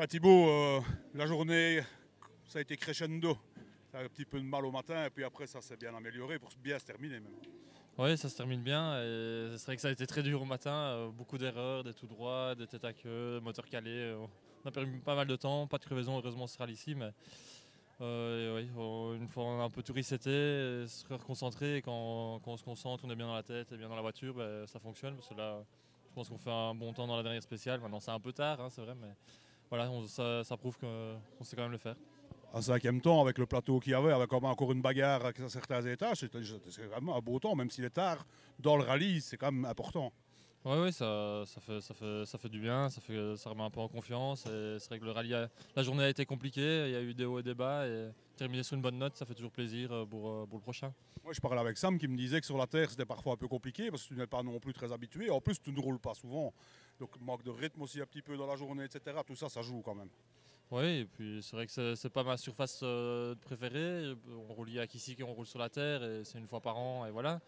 Bah, Thibaut, la journée, ça a été crescendo. Ça a un petit peu de mal au matin et puis après ça s'est bien amélioré pour bien se terminer même. Oui, ça se termine bien. Et c'est vrai que ça a été très dur au matin. Beaucoup d'erreurs, des tout droits, des têtes à queue, moteur calé. On a perdu pas mal de temps. Pas de crevaison, heureusement, ce rallye ici. Mais oui, une fois on a un peu tout reseté, se reconcentrer. Et quand on se concentre, on est bien dans la tête et bien dans la voiture, ben, ça fonctionne. Parce que là, je pense qu'on fait un bon temps dans la dernière spéciale. Maintenant, c'est un peu tard, hein, c'est vrai. Mais voilà, ça prouve qu'on sait quand même le faire. En cinquième temps, avec le plateau qu'il y avait, avec encore une bagarre à certains étages, c'est vraiment un beau temps, même s'il est tard. Dans le rallye, c'est quand même important. Oui, ouais, ça fait du bien, ça remet un peu en confiance. Et c'est vrai que la journée a été compliquée, il y a eu des hauts et des bas. Et terminer sur une bonne note, ça fait toujours plaisir pour le prochain. Moi, je parlais avec Sam qui me disait que sur la terre, c'était parfois un peu compliqué parce que tu n'es pas non plus très habitué. En plus, tu ne roules pas souvent. Donc, manque de rythme aussi un petit peu dans la journée, etc. Tout ça, ça joue quand même. Oui, et puis c'est vrai que c'est pas ma surface préférée. On roule ici, on roule sur la terre et c'est une fois par an et voilà.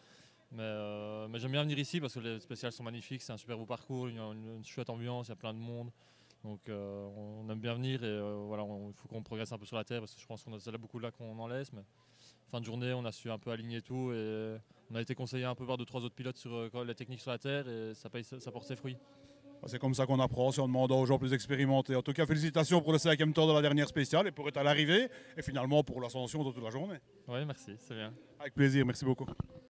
Mais j'aime bien venir ici parce que les spéciales sont magnifiques, c'est un super beau parcours, une chouette ambiance, il y a plein de monde. Donc on aime bien venir et voilà, il faut qu'on progresse un peu sur la terre parce que je pense qu'on a là beaucoup là qu'on en laisse. Mais fin de journée, on a su un peu aligner tout et on a été conseillé un peu par 2-3 autres pilotes sur la technique sur la terre et ça porte ses fruits. C'est comme ça qu'on apprend, c'est en demandant aux gens plus expérimentés. En tout cas, félicitations pour le cinquième temps de la dernière spéciale et pour être à l'arrivée et finalement pour l'ascension de toute la journée. Oui, merci, c'est bien. Avec plaisir, merci beaucoup.